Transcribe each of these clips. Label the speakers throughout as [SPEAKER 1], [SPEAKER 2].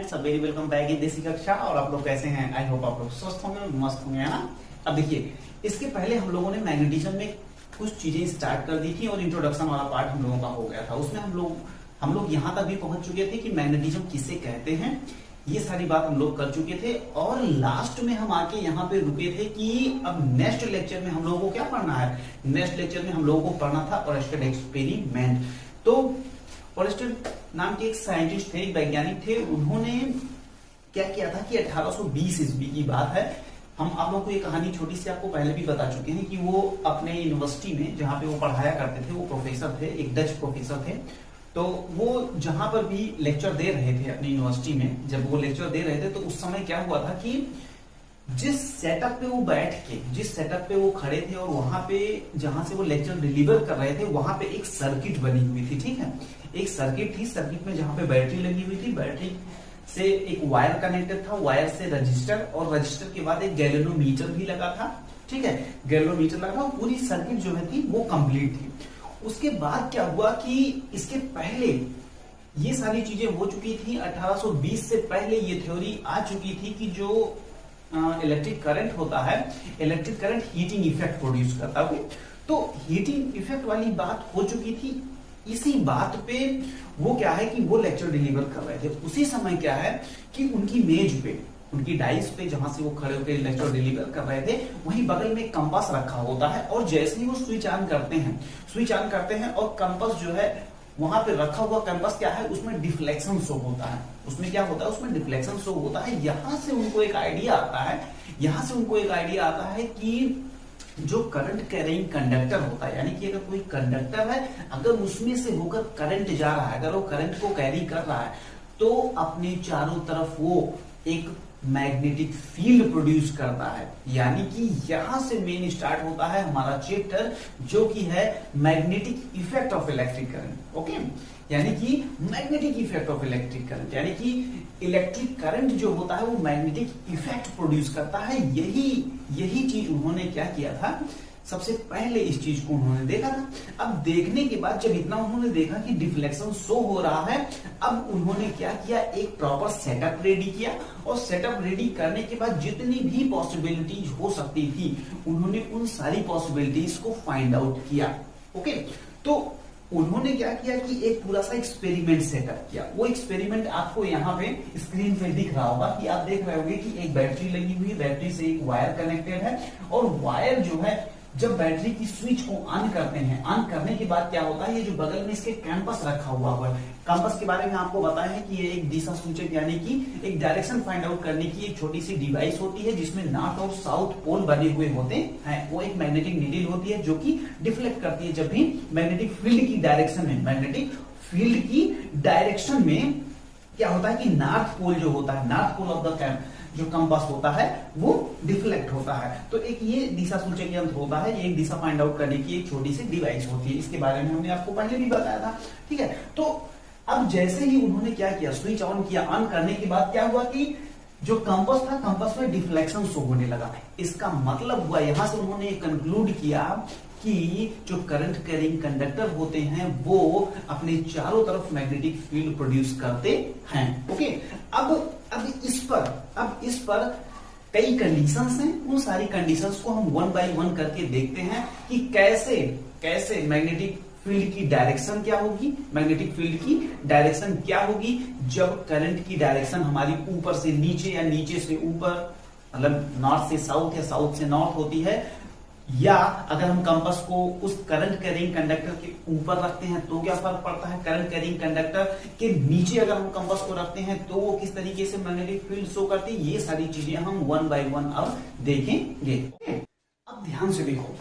[SPEAKER 1] Friends, very welcome back in देसी कक्षा। और आप लोग कैसे हैं? आई होप आप लोग स्वस्थ होंगे, मस्त होंगे, है ना। अब देखिए, इसके पहले हम लोगों ने मैग्नेटिज्म में कुछ चीजें स्टार्ट कर दी थी और इंट्रोडक्शन वाला पार्ट हम लोगों का हो गया था। उसमें हम लोग यहाँ तक भी पहुंच चुके थे कि मैग्नेटिज्म किसे कहते हैं, ये सारी बात हम लोग कर चुके थे। और लास्ट में हम आके यहाँ पे रुके थे कि अब नेक्स्ट लेक्चर में हम लोगों को क्या पढ़ना है। नेक्स्ट लेक्चर में हम लोगों को पढ़ना था ओरेस्टेड एक्सपेरिमेंट। तो ओरेस्टेड नाम के एक साइंटिस्ट थे, एक वैज्ञानिक थे। उन्होंने क्या किया था कि 1820 ईस्वी की बात है। हम आप लोगों को ये कहानी छोटी सी आपको पहले भी बता चुके हैं कि वो अपने यूनिवर्सिटी में जहाँ पे वो पढ़ाया करते थे, वो प्रोफेसर थे, एक डच प्रोफेसर थे। तो वो जहां पर भी लेक्चर दे रहे थे अपनी यूनिवर्सिटी में, जब वो लेक्चर दे रहे थे तो उस समय क्या हुआ था कि जिस सेटअप पे वो बैठ के, जिस सेटअप पे वो खड़े थे और वहां पे जहां से वो लेक्चर डिलीवर कर रहे थे, वहां पे एक सर्किट बनी हुई थी। ठीक है, एक सर्किट थी। सर्किट में जहां पे बैटरी लगी हुई थी, बैटरी से एक वायर कनेक्टेड था, वायर से रजिस्टर, और रजिस्टर के बाद एक गैल्वेनोमीटर भी लगा था। ठीक है, गैल्वेनोमीटर लगा था। पूरी सर्किट जो है थी वो कंप्लीट थी। उसके बाद क्या हुआ कि इसके पहले ये सारी चीजें हो चुकी थी। 1820 से पहले ये थ्योरी आ चुकी थी कि जो इलेक्ट्रिक करंट होता है, electric current heating effect produce करता है। तो हीटिंग इफेक्ट वाली बात हो चुकी थी। इसी बात पे वो क्या है कि वो लेक्चर डिलीवर कर रहे थे। उसी समय क्या है कि उनकी मेज पे, उनकी डाइस पे जहां से वो खड़े होकर लेक्चर डिलीवर कर रहे थे, वहीं बगल में कंपास रखा होता है। और जैसे ही वो स्विच ऑन करते हैं और कंपास जो है वहां पे रखा हुआ कंपास क्या है, उसमें डिफ्लेक्शन शो होता है। उसमें क्या होता है, उसमें डिफ्लेक्शन शो होता है। यहां से उनको एक आइडिया आता है कि जो करंट कैरिंग कंडक्टर होता है, यानी कि अगर कोई कंडक्टर है, अगर उसमें से होकर करंट जा रहा है, अगर वो करंट को कैरी कर रहा है, तो अपने चारों तरफ वो एक मैग्नेटिक फील्ड प्रोड्यूस करता है। यानी कि यहां से मेन स्टार्ट होता है हमारा चैप्टर, जो कि है magnetic effect of electric current. Okay, यानी कि magnetic effect of electric current, यानी कि इलेक्ट्रिक करंट जो होता है वो मैग्नेटिक इफेक्ट प्रोड्यूस करता है। यही चीज उन्होंने क्या किया था, सबसे पहले इस चीज को उन्होंने देखा था। अब देखने के बाद जब इतना उन्होंने देखा कि डिफ्लेक्शन शो हो रहा है, अब उन्होंने क्या किया, एक प्रॉपर सेटअप रेडी किया। और सेटअप रेडी करने के बाद जितनी भी पॉसिबिलिटीज हो सकती थी, उन्होंने उन सारी पॉसिबिलिटीज को फाइंड आउट किया। ओके, तो उन्होंने क्या किया कि एक पूरा सा एक्सपेरिमेंट सेटअप किया। वो एक्सपेरिमेंट आपको यहाँ पे स्क्रीन पे दिख रहा होगा कि आप देख रहे होंगे कि एक बैटरी लगी हुई है, बैटरी से एक वायर कनेक्टेड है। और वायर जो है, जब बैटरी की स्विच को ऑन करते हैं, ऑन करने के बाद क्या होता है, ये जो बगल में इसके कैंपस रखा हुआ है, कैंपस के बारे में आपको बताया है कि ये एक दिशा सूचक, यानी कि एक डायरेक्शन फाइंड आउट करने की एक छोटी सी डिवाइस होती है, जिसमें नॉर्थ और साउथ पोल बने हुए होते हैं। वो एक मैग्नेटिक नीडल होती है जो कि डिफ्लेक्ट करती है जब भी मैग्नेटिक फील्ड की डायरेक्शन में, मैग्नेटिक फील्ड की डायरेक्शन में क्या होता है कि नॉर्थ पोल जो होता है, नॉर्थ पोल ऑफ द जो कंपास होता है वो डिफ्लेक्ट होता है। तो एक ये दिशा सूचक यंत्र होता है, ये एक दिशा फाइंड आउट करने की एक छोटी सी डिवाइस होती है। इसके बारे में हमने आपको पहले भी बताया था। ठीक है, तो अब जैसे ही उन्होंने क्या किया, स्विच ऑन किया, ऑन करने के बाद क्या हुआ कि जो कंपास था, कंपास में डिफ्लेक्शन शो होने लगा। इसका मतलब हुआ, यहां से उन्होंने कंक्लूड किया कि जो करंट कैरिंग कंडक्टर होते हैं वो अपने चारों तरफ मैग्नेटिक फील्ड प्रोड्यूस करते हैं। ओके, अब इस पर कई कंडीशंस हैं। उन सारी कंडीशंस को हम वन बाय वन करके देखते हैं कि कैसे मैग्नेटिक फील्ड की डायरेक्शन क्या होगी, मैग्नेटिक फील्ड की डायरेक्शन क्या होगी जब करंट की डायरेक्शन हमारी ऊपर से नीचे या नीचे से ऊपर, मतलब नॉर्थ से साउथ या साउथ से नॉर्थ होती है। या अगर हम कंपास को उस करंट कैरिंग कंडक्टर के ऊपर रखते हैं तो क्या फर्क पड़ता है, करंट कैरिंग कंडक्टर के नीचे अगर हम कंपास को रखते हैं तो वो किस तरीके से मैग्नेटिक फील्ड शो करती है, ये सारी चीजें हम वन बाय वन अब देखेंगे। अब ध्यान से देखो,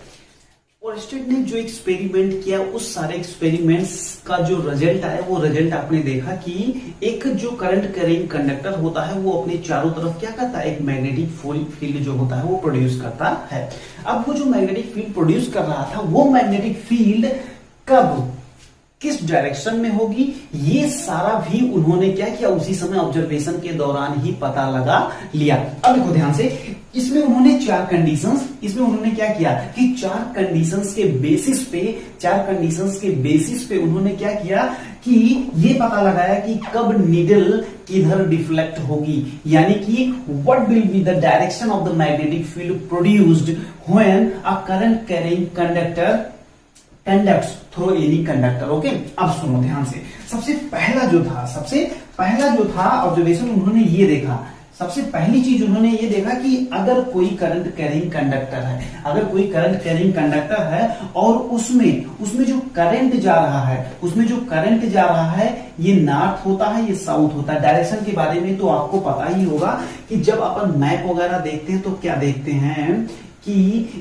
[SPEAKER 1] ओरेस्टेड ने जो एक्सपेरिमेंट किया, उस सारे एक्सपेरिमेंट्स का जो रिजल्ट आया, वो रिजल्ट आपने देखा कि एक जो करंट कैरिंग कंडक्टर होता है वो अपने चारों तरफ क्या करता है, एक मैग्नेटिक फील्ड जो होता है वो प्रोड्यूस करता है। अब वो जो मैग्नेटिक फील्ड प्रोड्यूस कर रहा था, वो मैग्नेटिक फील्ड कब, किस डायरेक्शन में होगी, ये सारा भी उन्होंने क्या किया, उसी समय ऑब्जर्वेशन के दौरान ही पता लगा लिया। अब देखो ध्यान से, इसमें उन्होंने इसमें उन्होंने क्या किया कि चार कंडीशंस के बेसिस पे उन्होंने क्या किया कि ये पता लगाया कि कब नीडल किधर डिफ्लेक्ट होगी, यानी कि what will be the direction of the magnetic field produced when a current carrying conductor conducts through any conductor. Okay, अब सुनो ध्यान से। सबसे पहला जो था ऑब्जर्वेशन उन्होंने ये देखा, सबसे पहली चीज उन्होंने ये देखा कि अगर कोई करंट कैरिंग कंडक्टर है और उसमें जो करंट जा रहा है ये नॉर्थ होता है, ये साउथ होता है। डायरेक्शन के बारे में तो आपको पता ही होगा कि जब अपन मैप वगैरह देखते हैं तो क्या देखते हैं कि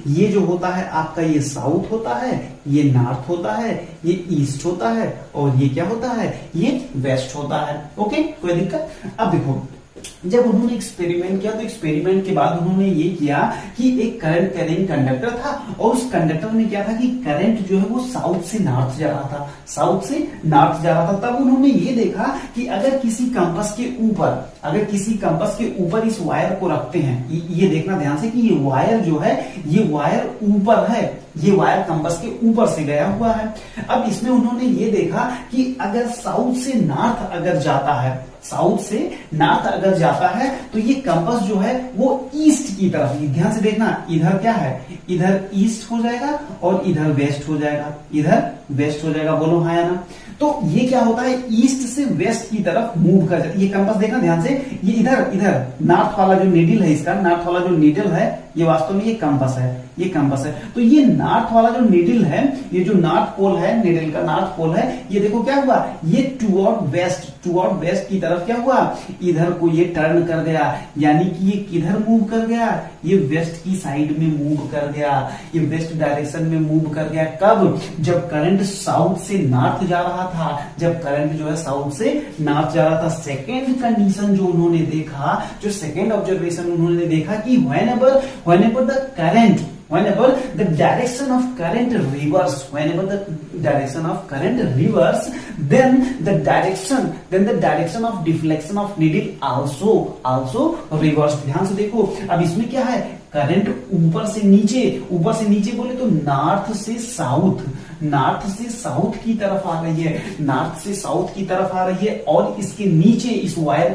[SPEAKER 1] ये जो होता है आपका ये साउथ होता है, ये नॉर्थ होता है, ये ईस्ट होता है और ये क्या होता है, ये वेस्ट होता है। ओके, कोई दिक्कत? अब देखो, जब उन्होंने एक्सपेरिमेंट किया तो एक्सपेरिमेंट के बाद उन्होंने ये किया कि एक करंट कैरिंग कंडक्टर था और उस कंडक्टर में क्या था कि करंट जो है वो साउथ से नॉर्थ जा रहा था। तब उन्होंने ये देखा कि अगर किसी कंपास के ऊपर इस वायर को रखते हैं, ये देखना ध्यान से कि ये वायर जो है ये वायर ऊपर है, ये वायर कंपास के ऊपर से गया हुआ है। अब इसमें उन्होंने ये देखा कि अगर साउथ से नॉर्थ अगर जाता है तो ये कंपास जो है वो ईस्ट की तरफ, ध्यान से देखना, इधर क्या है, इधर ईस्ट हो जाएगा और इधर वेस्ट हो जाएगा। बोलो हाँ या ना? तो ये क्या होता है, ईस्ट से वेस्ट की तरफ मूव कर जाता है। ये कंपास देखना ध्यान से, ये इधर नॉर्थ वाला जो नीडल है, इसका नॉर्थ वाला जो नीडल है ये वास्तव में ये कंपास है। तो ये नॉर्थ वाला जो नीडल है, ये जो नॉर्थ पोल है, नीडल का नॉर्थ पोल है, ये देखो क्या हुआ, ये टुवर्ड वेस्ट की तरफ क्या हुआ, इधर को ये टर्न कर गया, यानी कि ये किधर मूव कर गया, ये वेस्ट की साइड में मूव कर गया, ये वेस्ट डायरेक्शन में मूव कर गया। कब? जब करंट साउथ से नॉर्थ जा रहा था, सेकेंड कंडीशन जो उन्होंने देखा, जो सेकेंड ऑब्जर्वेशन उन्होंने देखा कि whenever the direction of current reverse, then the direction of deflection of needle also reverse। ध्यान से देखो, अब इसमें क्या है, करंट ऊपर से नीचे बोले तो नॉर्थ से साउथ की तरफ आ रही है, और इसके नीचे, इस वायर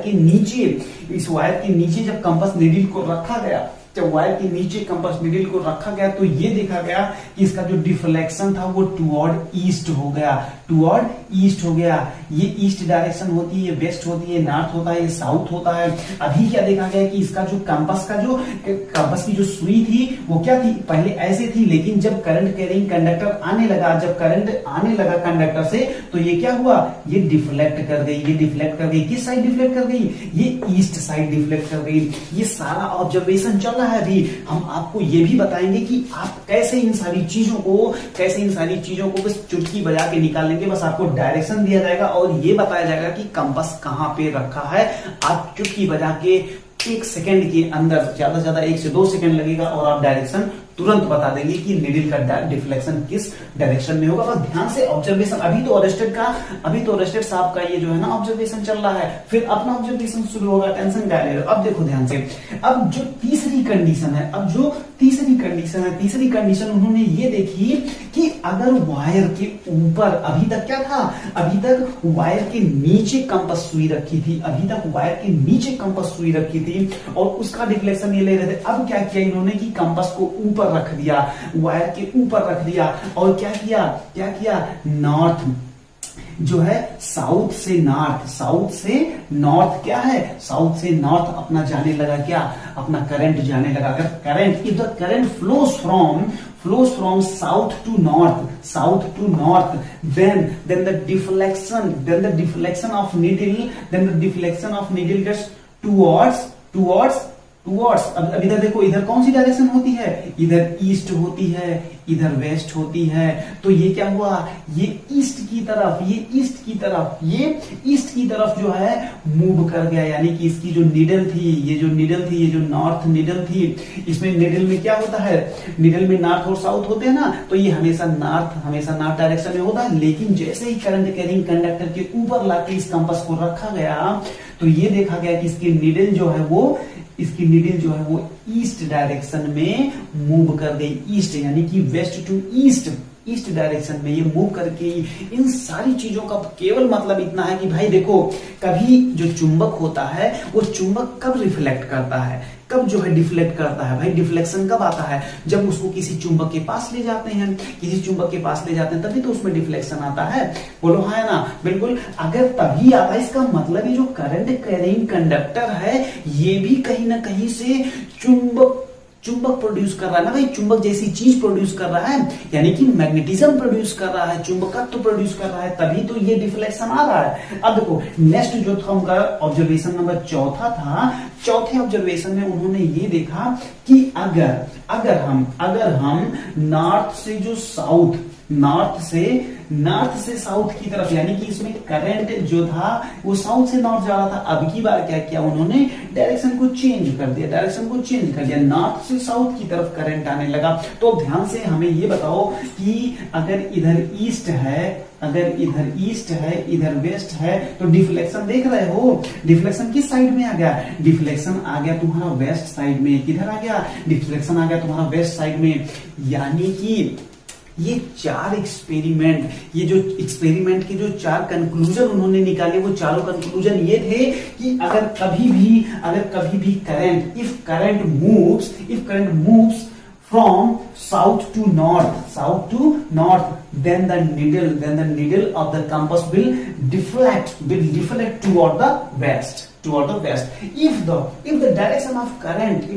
[SPEAKER 1] के नीचे जब कंपास नीडल को रखा गया, जब वायर के नीचे कंपास नीडल को रखा गया तो ये देखा गया कि इसका जो डिफ्लेक्शन था वो टुवर्ड ईस्ट हो गया। ये ईस्ट डायरेक्शन होती है, ये वेस्ट होती है, नॉर्थ होता है, ये साउथ होता है। अभी क्या देखा गया कि इसका जो कंपास की जो सुई थी वो क्या थी, पहले ऐसे थी, लेकिन जब करंट कैरिंग कंडक्टर आने लगा कंडक्टर से, तो ये क्या हुआ, ये डिफ्लेक्ट कर गई। किस साइड डिफ्लेक्ट कर गई, ये ईस्ट साइड डिफ्लेक्ट कर गई। ये सारा ऑब्जर्वेशन चल रहा है। अभी हम आपको ये भी बताएंगे कि आप कैसे इन सारी चीजों को बस चुटकी बजा के निकालेंगे। बस आपको डायरेक्शन दिया जाएगा और ये बताया जाएगा कि कंपास कहां पे रखा है। आप चुटकी बजा के 1 सेकंड के अंदर, ज्यादा से ज्यादा 1 से 2 सेकंड लगेगा और आप डायरेक्शन तुरंत बता देंगे कि नीडल का डिफ्लेक्शन किस डायरेक्शन में होगा। बस ध्यान से ऑब्जर्वेशन, अभी तो अरेस्टेड साहब का ये जो है ना ऑब्जर्वेशन चल रहा है, फिर अपना ऑब्जर्वेशन शुरू होगा, टेंशन क्या ले रहे हो। अब देखो ध्यान से, अब जो तीसरी कंडीशन उन्होंने ये देखी कि अगर वायर के ऊपर, अभी तक वायर के नीचे कंपास सुई रखी थी, और उसका डिफ्लेक्शन ये ले रहे थे। अब क्या किया इन्होंने कि कंपास को ऊपर रख दिया, वायर के ऊपर रख दिया, और क्या किया नॉर्थ जो है साउथ से नॉर्थ क्या है, साउथ से नॉर्थ अपना जाने लगा, क्या अपना करंट जाने लगा। अगर current, if the current flows from south to north, then the deflection of needle gets towards। अब इधर देखो, इधर कौन सी डायरेक्शन होती है, इधर ईस्ट होती है, इधर वेस्ट होती है। तो ये क्या हुआ, ये ईस्ट की तरफ जो है मूव कर गया, यानी कि इसकी जो नीडल थी, ये जो नॉर्थ नीडल थी, इसमें नीडल में क्या होता है, नीडल में नॉर्थ और साउथ होते हैं ना, तो ये हमेशा नॉर्थ डायरेक्शन में होता है। लेकिन जैसे ही करंट कैरिंग कंडक्टर के ऊपर लाके इस कंपास को रखा गया, तो ये देखा गया कि इसकी नीडल जो है वो ईस्ट डायरेक्शन में मूव कर गई, ईस्ट यानी कि west to east east direction में ये मूव करके, इन सारी चीजों का केवल मतलब इतना है कि भाई देखो, कभी जो चुंबक होता है वो चुंबक कब रिफ्लेक्ट करता है, कब जो है डिफ्लेक्ट करता है। भाई डिफ्लेक्शन कब आता है, जब उसको किसी चुंबक के पास ले जाते हैं, किसी चुंबक के पास ले जाते हैं तभी तो उसमें डिफ्लेक्शन आता है। बोलो हाँ ना, बिल्कुल। अगर तभी आता है, इसका मतलब ये जो करंट कैरिंग कंडक्टर है ये भी कहीं ना कहीं से चुंबक प्रोड्यूस कर रहा है ना भाई, चुंबक जैसी चीज प्रोड्यूस कर रहा है, यानी कि मैग्नेटिज्म प्रोड्यूस कर रहा है, चुंबकत्व प्रोड्यूस कर रहा है, तभी तो ये डिफ्लेक्शन आ रहा है। अब देखो नेक्स्ट जो था उनका ऑब्जर्वेशन नंबर चौथा था। चौथे ऑब्जर्वेशन में उन्होंने ये देखा कि अगर हम नॉर्थ से जो साउथ, नॉर्थ से साउथ की तरफ, यानी कि इसमें करंट जो था वो साउथ से नॉर्थ जा रहा था। अब की बार क्या किया उन्होंने, डायरेक्शन को चेंज कर दिया, नॉर्थ से साउथ की तरफ करंट आने लगा। तो ध्यान से हमें ये बताओ कि अगर इधर ईस्ट है, इधर वेस्ट है, तो डिफ्लेक्शन देख रहे हो, डिफ्लेक्शन किस साइड में आ गया, डिफ्लेक्शन आ गया तुम्हारा वेस्ट साइड में। किधर आ गया, डिफ्लेक्शन आ गया तुम्हारा वेस्ट साइड में। यानी कि ये चार एक्सपेरिमेंट, ये जो एक्सपेरिमेंट के जो चार कंक्लूजन उन्होंने निकाले, वो चारों कंक्लूजन ये थे कि अगर कभी भी current, if current moves from south to north, then the needle of the compass will deflect toward the west. If the direction of current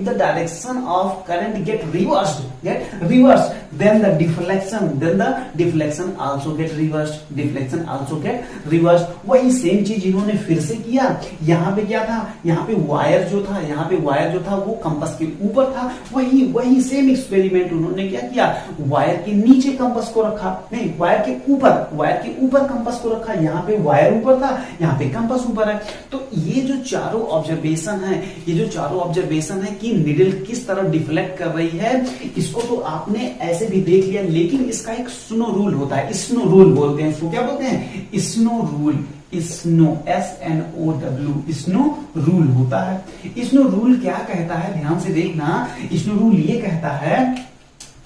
[SPEAKER 1] get reversed, then the deflection also get reversed. वही same चीज इन्होंने फिर से किया। यहाँ पे क्या था, यहाँ पे वायर जो था वो कंपास के ऊपर था। वही सेम एक्सपेरिमेंट उन्होंने क्या किया, वायर के नीचे कंपास को रखा, नहीं वायर के ऊपर कंपास को रखा। यहाँ पे वायर ऊपर था, यहाँ पे कंपास ऊपर है। तो ये जो चारों ऑब्जर्वेशन है कि निडल किस तरह डिफ्लेक्ट कर रही है, इसको तो आपने ऐसे भी देख लिया, लेकिन इसका एक स्नो रूल होता है, स्नो रूल बोलते हैं इसको। क्या बोलते हैं, snow rule, snow SNOW, snow rule होता है। स्नो रूल क्या कहता है, ध्यान से देखना। स्नो रूल ये कहता है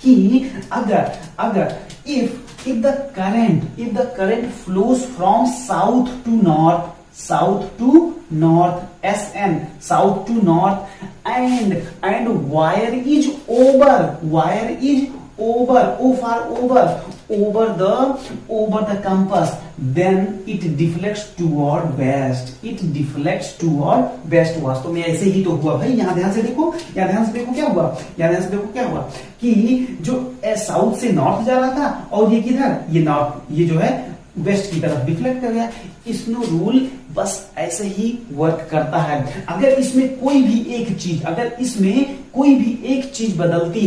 [SPEAKER 1] कि अगर if the current flows from south to north, SN, south to north, and wire is over the compass, then it deflects toward west. वास्तव में ऐसे ही तो हुआ भाई। यहाँ ध्यान से देखो क्या हुआ कि जो साउथ से नॉर्थ जा रहा था, और ये किधर, ये नॉर्थ, ये जो है वेस्ट की तरफ डिफ्लेक्ट कर गया। स्नो रूल बस ऐसे ही वर्क करता है। अगर इसमें कोई भी एक चीज बदलती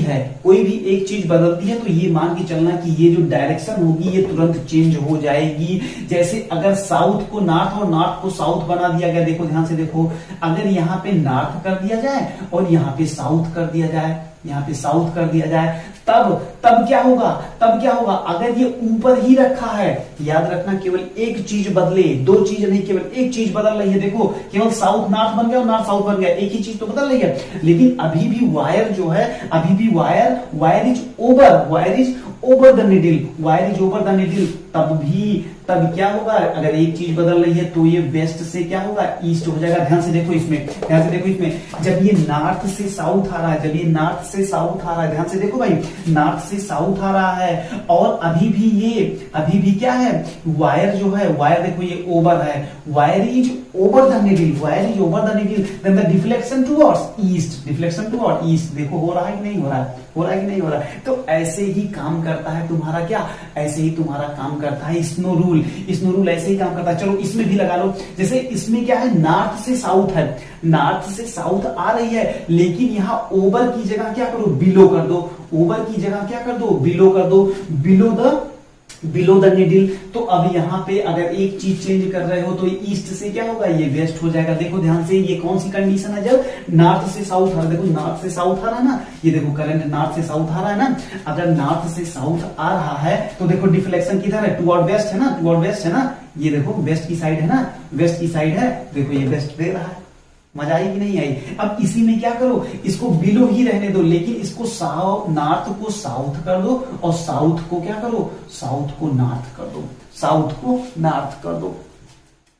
[SPEAKER 1] है, तो ये मान के चलना कि ये जो डायरेक्शन होगी ये तुरंत चेंज हो जाएगी। जैसे अगर साउथ को नॉर्थ और नॉर्थ को साउथ बना दिया गया, देखो ध्यान से देखो, अगर यहाँ पे नॉर्थ कर दिया जाए और यहाँ पे साउथ कर दिया जाए, तब क्या होगा, अगर ये ऊपर ही रखा है, याद रखना केवल एक चीज बदले, दो चीज नहीं, केवल एक चीज बदल रही है। देखो केवल साउथ नॉर्थ बन गया और नॉर्थ साउथ बन गया, एक ही चीज तो बदल रही है। लेकिन अभी भी वायर जो है, wire is over the needle, तब क्या होगा, अगर एक चीज बदल रही है तो ये वेस्ट से क्या होगा, ईस्ट हो जाएगा। ध्यान से देखो इसमें, जब ये नॉर्थ से साउथ आ रहा है, ध्यान से देखो भाई, नॉर्थ से साउथ आ रहा है, और अभी भी क्या है, वायर जो है, वायर देखो ये ओवर है, wire is over the needle, then the deflection towards east. देखो हो रहा है कि नहीं हो रहा है। तो ऐसे ही काम करता है तुम्हारा क्या, ऐसे ही तुम्हारा काम करता है स्नो रूल ऐसे ही काम करता है। चलो इसमें भी लगा लो, जैसे इसमें क्या है, नॉर्थ से साउथ आ रही है, लेकिन यहाँ ओवर की जगह क्या करो, बिलो कर दो, बिलो द निडल। तो अब यहाँ पे अगर एक चीज चेंज कर रहे हो तो ईस्ट से क्या होगा, ये वेस्ट हो जाएगा। देखो ध्यान से, ये कौन सी कंडीशन है, जब नॉर्थ से साउथ आ रहा है। देखो नॉर्थ से साउथ आ रहा है ना, ये देखो करंट नॉर्थ से साउथ आ रहा है ना। अगर नॉर्थ से साउथ आ रहा है तो देखो डिफ्लेक्शन किधर है, टुवर्ड वेस्ट है ना। ये देखो वेस्ट की साइड है, देखो ये वेस्ट दे रहा है। मजा आई कि नहीं आई? अब इसी में क्या करो, इसको बिलो ही रहने दो, लेकिन इसको नॉर्थ को साउथ कर दो और साउथ को क्या करो, साउथ को नॉर्थ कर दो, साउथ को नॉर्थ कर दो।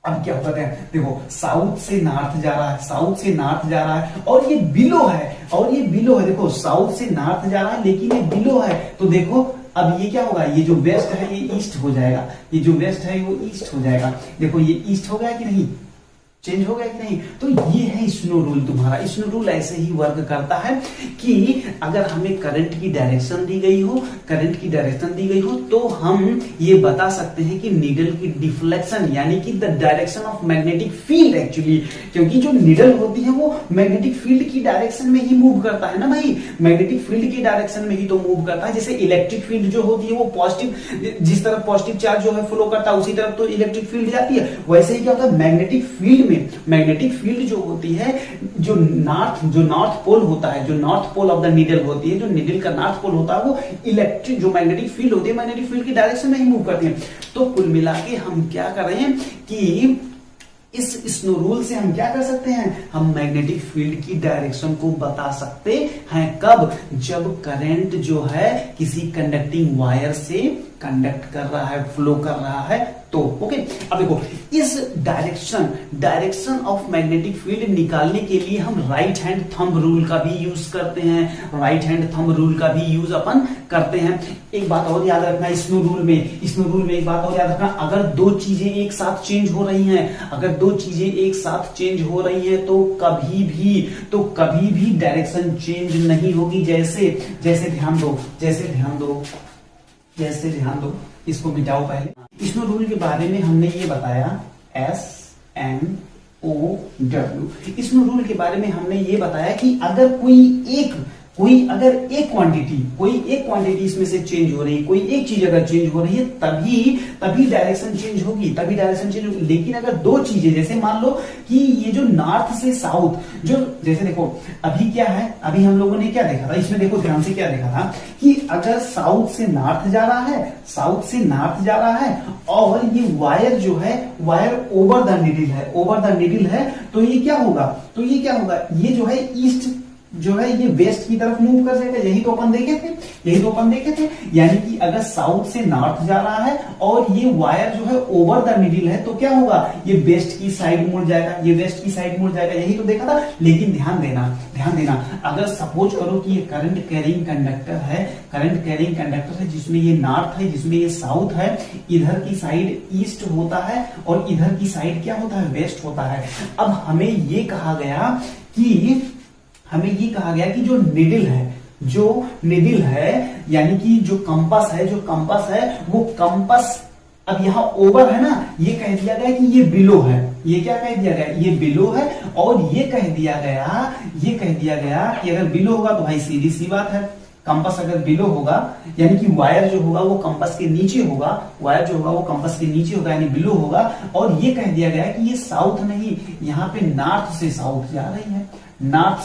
[SPEAKER 1] अब क्या होता है, देखो साउथ से नॉर्थ जा रहा है, साउथ से नॉर्थ जा रहा है और ये बिलो है, और ये बिलो है। देखो साउथ से नॉर्थ जा रहा है लेकिन ये बिलो है, तो देखो अब ये क्या होगा, ये जो वेस्ट है ये ईस्ट हो जाएगा, ये जो वेस्ट है वो ईस्ट हो जाएगा। देखो ये ईस्ट हो गया कि नहीं, चेंज हो गया कि नहीं? तो ये है स्नो रूल तुम्हारा। स्नो रूल ऐसे ही वर्क करता है कि अगर हमें करंट की डायरेक्शन दी गई हो, करंट की डायरेक्शन दी गई हो, तो हम ये बता सकते हैं कि नीडल की डिफ्लेक्शन यानी कि the direction of magnetic field actually, क्योंकि जो नीडल होती है वो मैग्नेटिक फील्ड की डायरेक्शन में ही मूव करता है ना भाई, मैग्नेटिक फील्ड की डायरेक्शन में ही तो मूव करता है। जैसे इलेक्ट्रिक फील्ड जो होती है वो पॉजिटिव, जिस तरफ पॉजिटिव चार्ज जो है फ्लो करता है उसी तरफ तो इलेक्ट्रिक फील्ड जाती है। वैसे ही क्या होता है मैग्नेटिक फील्ड, मैग्नेटिक फील्ड जो होती है, जो नॉर्थ पोल होता है, जो north pole of the needle होती है, जो नीडल का नॉर्थ पोल होता है, वो इलेक्ट्रिक जो मैग्नेटिक फील्ड होती है मैग्नेटिक फील्ड की डायरेक्शन में ही मूव करती है। तो कुल मिला के हम क्या कर रहे हैं कि इस स्नो रूल से हम क्या कर सकते हैं, हम मैग्नेटिक फील्ड की डायरेक्शन को बता सकते हैं। कब? जब करंट जो है किसी कंडक्टिंग वायर से कंडक्ट कर रहा है, फ्लो कर रहा है तो। ओके, अब देखो इस डायरेक्शन ऑफ मैग्नेटिक फील्ड निकालने के लिए हम राइट हैंड थंब रूल का भी यूज करते हैं, राइट हैंड थंब रूल का भी यूज अपन करते हैं। एक बात और याद रखना स्नो रूल में एक बात और याद रखना, अगर दो चीजें एक साथ चेंज हो रही हैं, अगर दो चीजें एक साथ चेंज हो रही हैं तो कभी भी डायरेक्शन चेंज नहीं होगी। जैसे ध्यान दो, इसको मिटाओ पहले। स्नो रूल के बारे में हमने ये बताया SNOW। स्नो रूल के बारे में हमने ये बताया कि अगर कोई एक क्वांटिटी इसमें से चेंज हो रही है, कोई एक चीज अगर चेंज हो रही है तभी डायरेक्शन चेंज होगी, लेकिन अगर दो चीजें, जैसे मान लो कि ये जो नॉर्थ से साउथ, जो जैसे देखो अभी क्या है, अभी हम लोगों ने क्या देखा था इसमें, देखो ध्यान से क्या देखा था कि अगर साउथ से नॉर्थ जा रहा है और ये वायर जो है वायर ओवर द निडल है, तो ये क्या होगा, ये जो है ईस्ट जो है ये वेस्ट की तरफ मूव कर जाएगा। यही तो अपन देखे थे, यानी कि अगर साउथ से नॉर्थ जा रहा है और ये वायर जो है ओवर द मिडिल है तो क्या होगा, ये वेस्ट की साइड मुड़ जाएगा, यही तो देखा था। लेकिन ध्यान देना अगर सपोज करो कि ये करंट कैरिंग कंडक्टर है जिसमें ये नॉर्थ है, जिसमें ये साउथ है, इधर की साइड ईस्ट होता है और इधर की साइड क्या होता है, वेस्ट होता है। अब हमें ये कहा गया कि जो निडिल है यानी कि जो कंपास है वो कंपास अब यहाँ ओवर है ना, ये कह दिया गया कि ये बिलो है, ये क्या कह दिया गया, ये बिलो है। और ये कह दिया गया कि अगर बिलो होगा तो भाई सीधी सी बात है, कंपास अगर बिलो होगा यानी कि वायर जो होगा वो कंपास के नीचे होगा, यानी बिलो होगा। और ये कह दिया गया कि ये साउथ नहीं, यहाँ पे नॉर्थ से साउथ जा रही है, नॉर्थ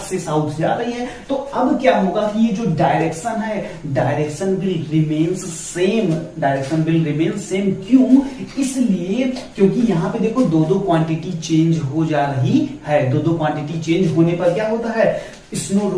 [SPEAKER 1] से साउथ जा रही है। तो अब क्या होगा कि ये जो डायरेक्शन है, डायरेक्शन विल रिमेन सेम। क्यों? इसलिए क्योंकि यहाँ पे देखो दो क्वांटिटी चेंज हो जा रही है, दो क्वांटिटी चेंज होने पर क्या होता है, स्नो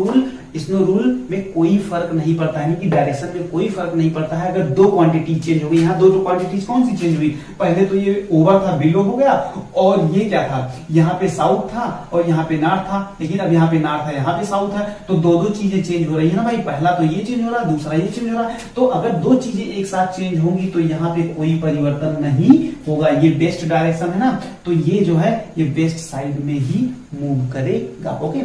[SPEAKER 1] रूल में कोई फर्क नहीं पड़ता है, कि डायरेक्शन में कोई फर्क नहीं पड़ता है। अगर दो क्वांटिटी चेंज हो गई, यहाँ दो क्वांटिटीज कौन सी चेंज हुई, पहले तो ये ओवर था बिलो हो गया, और ये क्या था, यहाँ पे साउथ था और यहाँ पे नॉर्थ था, लेकिन अब यहाँ पे नॉर्थ है यहाँ पे साउथ है, तो दो चीजें चेंज हो रही है ना भाई, पहला तो ये चेंज हो रहा है, दूसरा ये चेंज हो रहा है। तो अगर दो चीजें एक साथ चेंज होंगी तो यहाँ पे कोई परिवर्तन नहीं होगा, ये वेस्ट डायरेक्शन है ना, तो ये जो है ये वेस्ट साइड में ही मूव करेगा। ओके,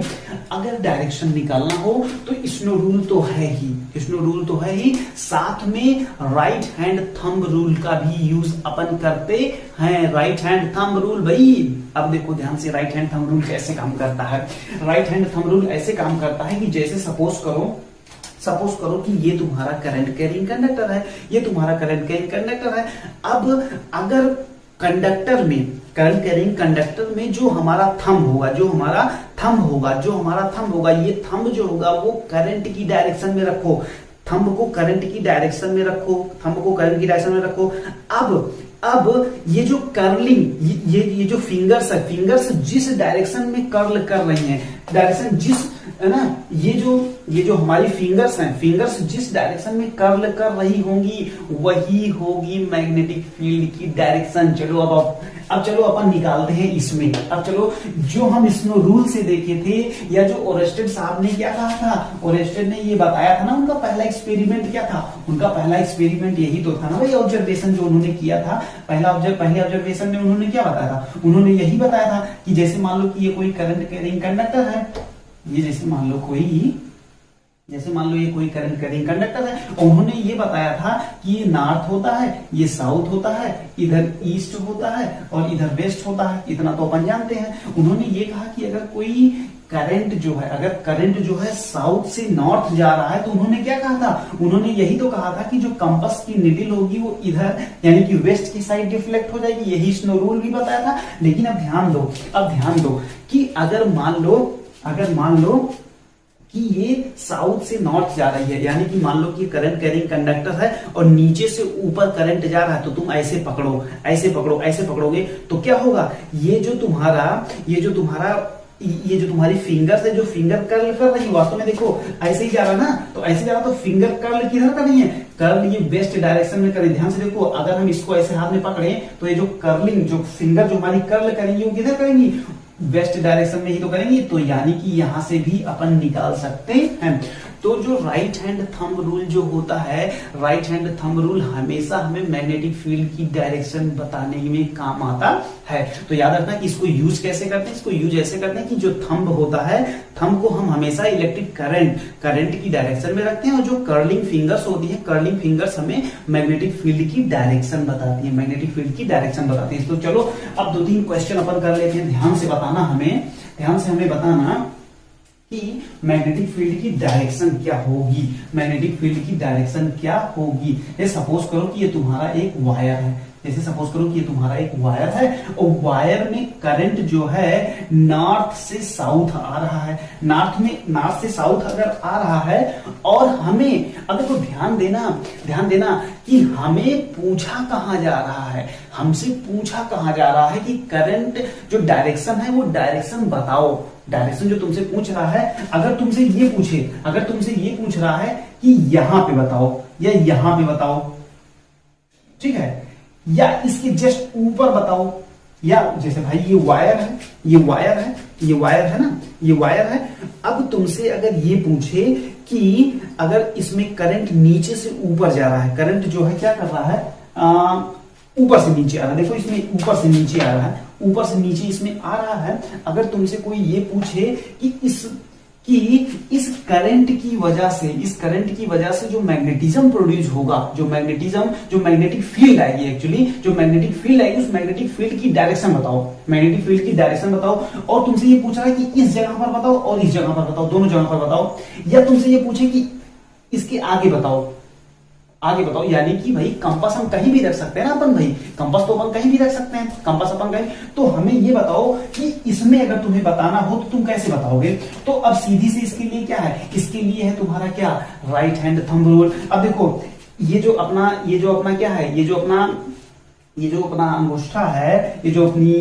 [SPEAKER 1] अगर डायरेक्शन निकालना हो तो स्नो रूल तो है ही, साथ में राइट हैंड थंब रूल का भी यूज अपन करते हैं। राइट हैंड थंब रूल भाई, अब देखो ध्यान से राइट हैंड थंब रूल कैसे काम करता है। राइट हैंड थंब रूल ऐसे काम करता है कि जैसे सपोज करो कि ये तुम्हारा करंट कैरिंग कंडक्टर है, अब अगर करंट कैरिंग कंडक्टर में जो हमारा थंब होगा, ये थंब जो होगा वो करंट की डायरेक्शन में रखो, थंब को करंट की डायरेक्शन में रखो। अब अब ये जो कर्लिंग, ये जो फिंगर्स है, फिंगर्स जिस डायरेक्शन में कर्ल कर रही हैं, डायरेक्शन जिस, है ना, ये जो हमारी फिंगर्स हैं, फिंगर्स जिस डायरेक्शन में कर्ल कर रही होंगी वही होगी मैग्नेटिक फील्ड की डायरेक्शन। चलो अब चलो अपन निकालते हैं इसमें। अब चलो जो हम स्नो रूल से देखे थे, या जो ओरेस्टेड साहब ने क्या कहा था, ओरेस्टेड ने ये बताया था ना, उनका पहला एक्सपेरिमेंट क्या था, उनका पहला एक्सपेरिमेंट यही तो था ना भाई, ऑब्जर्वेशन जो उन्होंने किया था, पहले ऑब्जर्वेशन में उन्होंने क्या बताया था, उन्होंने यही बताया था कि जैसे मान लो कि ये कोई करंट कैरिंग कंडक्टर है, ये जैसे मान लो ये कोई करंट कैरिंग कंडक्टर है, और उन्होंने ये बताया था कि ये नॉर्थ होता है, ये साउथ होता है, इधर ईस्ट होता है और इधर वेस्ट होता है, इतना तो अपन जानते हैं। उन्होंने ये कहा कि अगर कोई करंट जो है साउथ से नॉर्थ जा रहा है, तो उन्होंने क्या कहा था, उन्होंने यही तो कहा था कि जो कंपास की निडल होगी वो इधर यानी कि वेस्ट की साइड डिफ्लेक्ट हो जाएगी, यही स्नो रूल भी बताया था। लेकिन अब ध्यान दो कि अगर मान लो कि ये साउथ से नॉर्थ जा रही है, यानी कि मान लो कि करंट कैरिंग कंडक्टर है और नीचे से ऊपर करंट जा रहा है, तो तुम ऐसे पकड़ोगे तो क्या होगा, ये जो तुम्हारी फिंगर है, जो फिंगर कर्ल कर रही है, वास्तव में देखो ऐसे ही जा रहा ना, तो ऐसे जा रहा, तो फिंगर कर्ल किधर कर रही है, कर्ल ये वेस्ट डायरेक्शन में करें। ध्यान से देखो, अगर हम इसको ऐसे हाथ में पकड़े तो ये जो कर्लिंग, जो फिंगर जो हमारी कर्ल करेंगी वो किधर करेंगी, वेस्ट डायरेक्शन में ही तो करेंगी, तो यानी कि यहां से भी अपन निकाल सकते हैं। तो जो राइट हैंड थंब रूल जो होता है, राइट हैंड थंब रूल हमेशा हमें मैग्नेटिक फील्ड की डायरेक्शन बताने में काम आता है। तो याद रखना कि इसको यूज कैसे करते हैं, इसको यूज ऐसे करते हैं कि जो थंब होता है, थंब को हम हमेशा इलेक्ट्रिक करंट की डायरेक्शन में रखते हैं, और जो कर्लिंग फिंगर्स होती है, कर्लिंग फिंगर्स हमें मैग्नेटिक फील्ड की डायरेक्शन बताती है, मैग्नेटिक फील्ड की डायरेक्शन बताती है। तो चलो अब 2-3 क्वेश्चन अपन कर लेते हैं। ध्यान से हमें बताना कि मैग्नेटिक फील्ड की डायरेक्शन क्या होगी, मैग्नेटिक फील्ड की डायरेक्शन क्या होगी। ये सपोज करो कि ये तुम्हारा एक वायर है, जैसे सपोज करो कि ये तुम्हारा एक वायर है, और वायर में करंट जो है नॉर्थ से साउथ आ रहा है, नॉर्थ से साउथ अगर आ रहा है, और हमें अब देखो ध्यान देना कि हमें पूछा कहां जा रहा है, हमसे पूछा कहां जा रहा है कि करंट जो डायरेक्शन है वो डायरेक्शन बताओ। डायरेक्शन जो तुमसे पूछ रहा है, अगर तुमसे ये पूछ रहा है कि यहां पे बताओ या यहां पे बताओ, ठीक है, या इसके जस्ट ऊपर बताओ, या जैसे भाई ये वायर है। अब तुमसे अगर ये पूछे कि अगर इसमें करंट नीचे से ऊपर जा रहा है, करंट जो है क्या कर रहा है, ऊपर से नीचे आ रहा है, देखो इसमें ऊपर से नीचे आ रहा है, ऊपर से नीचे इसमें आ रहा है। अगर तुमसे कोई ये पूछे कि इस करंट की वजह से जो मैग्नेटिज्म प्रोड्यूस होगा, जो मैग्नेटिक फील्ड आएगी, एक्चुअली जो मैग्नेटिक फील्ड आएगी, उस मैग्नेटिक फील्ड की डायरेक्शन बताओ, मैग्नेटिक फील्ड की डायरेक्शन बताओ। और तुमसे ये पूछ रहा है कि इस जगह पर बताओ और इस जगह पर बताओ, दोनों जगह पर बताओ। या तुमसे ये पूछे कि इसके आगे बताओ, यानी कि भाई कंपास हम कहीं भी रख सकते हैं ना अपन, भाई कंपास तो अपन कहीं भी रख सकते हैं, कंपास अपन कहीं, तो हमें ये बताओ कि इसमें अगर तुम्हें बताना हो तो तुम कैसे बताओगे। तो अब सीधी से इसके लिए क्या है, इसके लिए है तुम्हारा क्या, राइट हैंड थंब रूल। अब देखो ये जो अपना क्या है, ये जो अपना अंगूठा है, ये जो अपनी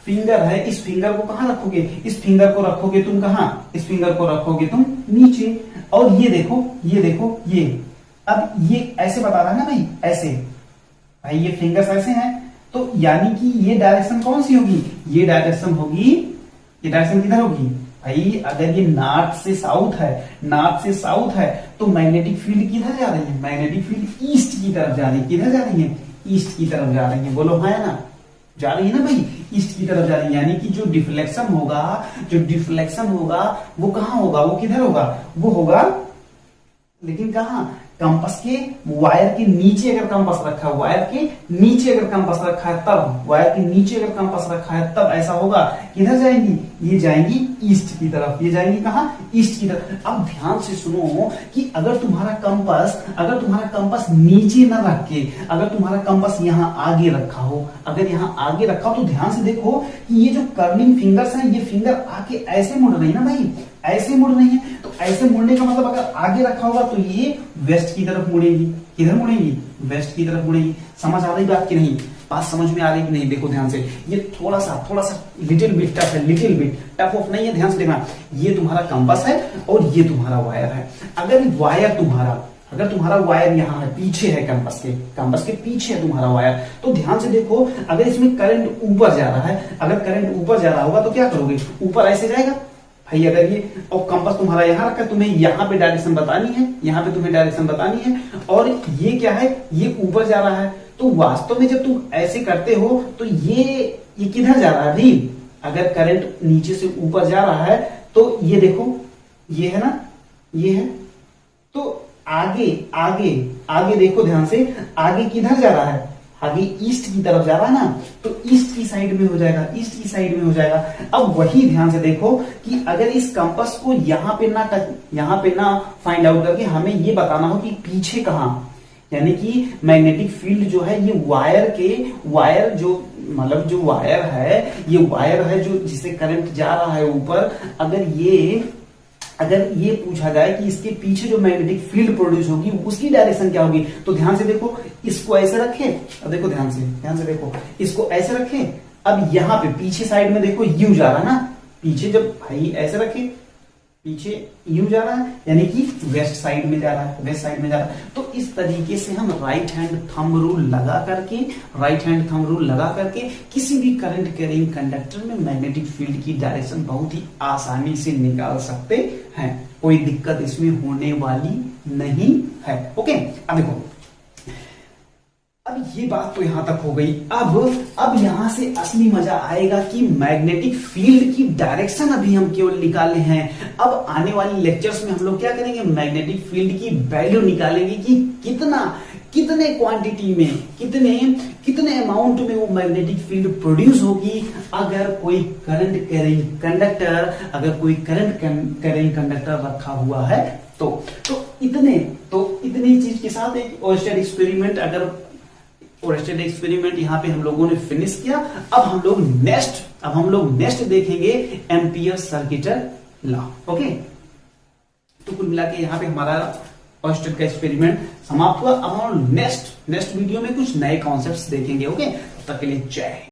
[SPEAKER 1] फिंगर है, इस फिंगर को कहां रखोगे, इस फिंगर को रखोगे तुम कहां, इस फिंगर को रखोगे तुम नीचे। और ये देखो ये अब ये ऐसे बता रहा है ना भाई, ऐसे भाई ये फिंगर्स ऐसे हैं, तो यानी कि ये डायरेक्शन कौन सी होगी, ये डायरेक्शन किधर होगी भाई, अगर ये नॉर्थ से साउथ है, तो मैग्नेटिक फील्ड किधर जा रही है, मैग्नेटिक फील्ड ईस्ट की तरफ जा रही है, किधर जा रही है, ईस्ट की तरफ जा रही है, बोलो हाँ या ना, जा रही है ना भाई, ईस्ट की तरफ जा रही है। यानी कि जो डिफ्लेक्शन होगा वो कहां होगा, वो किधर होगा, वो होगा, लेकिन कहां, कंपास के वायर के नीचे अगर कंपास रखा है, वायर के नीचे अगर कंपास रखा है तब, वायर के नीचे अगर कंपास रखा है तब ऐसा होगा, किधर जाएंगी, ये जाएंगी ईस्ट की तरफ, ये जाएंगी कहां, ईस्ट की तरफ। अब ध्यान से सुनो कि अगर तुम्हारा कंपास नीचे न रख के, अगर तुम्हारा कंपास यहां आगे रखा हो, तो ध्यान से देखो कि ये जो कर्लिंग फिंगर्स हैं, ये फिंगर आके ऐसे मुड़ रही है ना भाई, ऐसे मुड़ रही है, तो ऐसे मुड़ने का मतलब अगर आगे रखा होगा तो ये वेस्ट की तरफ मुड़ेगी, किधर मुड़ेगी, वेस्ट की तरफ मुड़ेगी। समझ आ रही बात की नहीं, बात समझ में आ रही कि नहीं? देखो ध्यान से, ये थोड़ा सा लिटिल बिट टफ है, लिटिल बिट टफ ऑफ नहीं है, ध्यान से देखना। ये तुम्हारा कंपास है और ये तुम्हारा वायर है। अगर तुम्हारा वायर यहाँ है, पीछे है कंपास के पीछे है तुम्हारा वायर, तो ध्यान से देखो, अगर इसमें करंट ऊपर जा रहा है, अगर करंट ऊपर जा रहा होगा तो क्या करोगे, ऊपर ऐसे जाएगा भाई। अगर ये और कंपास तुम्हारा यहाँ रखा, तुम्हें यहाँ पे डायरेक्शन बतानी है, यहाँ पे तुम्हें डायरेक्शन बतानी है, और ये क्या है, ये ऊपर जा रहा है। तो वास्तव में जब तुम ऐसे करते हो तो ये किधर जा रहा है भाई? अगर करंट नीचे से ऊपर जा रहा है तो ये देखो, ये है ना, ये है, तो आगे देखो ध्यान से, आगे किधर जा रहा है, आगे ईस्ट की तरफ जा रहा है ना, तो ईस्ट की साइड में हो जाएगा, ईस्ट की साइड में हो जाएगा। अब वही ध्यान से देखो कि अगर इस कंपास को यहाँ पे ना फाइंड आउट करके हमें ये बताना हो कि पीछे कहाँ, यानी कि मैग्नेटिक फील्ड जो है ये वायर जो मतलब जो वायर है, ये वायर है जो जिससे करंट जा रहा है ऊपर, अगर ये पूछा जाए कि इसके पीछे जो मैग्नेटिक फील्ड प्रोड्यूस होगी उसकी डायरेक्शन क्या होगी, तो ध्यान से देखो, इसको ऐसे रखे, अब देखो ध्यान से देखो, इसको ऐसे रखे, अब यहाँ पे पीछे साइड में देखो यू जा रहा है ना, पीछे जब भाई ऐसे रखे, पीछे यू जा रहा है, यानी कि वेस्ट साइड में जा रहा है, तो इस तरीके से हम राइट हैंड थंब रूल लगा करके किसी भी करंट कैरिंग कंडक्टर में मैग्नेटिक फील्ड की डायरेक्शन बहुत ही आसानी से निकाल सकते हैं। कोई दिक्कत इसमें होने वाली नहीं है। ओके, अब देखो, अब ये बात तो यहां तक हो गई। अब यहां से असली मजा आएगा कि मैग्नेटिक फील्ड की डायरेक्शन अभी हम केवल निकाले हैं। अब आने वाले लेक्चर्स में हम लोग क्या करेंगे, मैग्नेटिक फील्ड की वैल्यू निकालेंगे कि कितने क्वांटिटी में, कितने अमाउंट में वो मैग्नेटिक फील्ड प्रोड्यूस होगी अगर कोई करंट कैरिंग कंडक्टर रखा हुआ है तो इतनी चीज के साथ एक ओरस्टेड एक्सपेरिमेंट यहाँ पे हम लोगों ने फिनिश किया। अब हम लोग नेक्स्ट देखेंगे एम्पियर सर्किटल लॉ। ओके, तो कुल मिला के यहाँ पे हमारा ओरस्टेड का एक्सपेरिमेंट समाप्त हुआ। अब हम नेक्स्ट वीडियो में कुछ नए कॉन्सेप्ट्स देखेंगे। ओके, तब तक के लिए जय हिंद।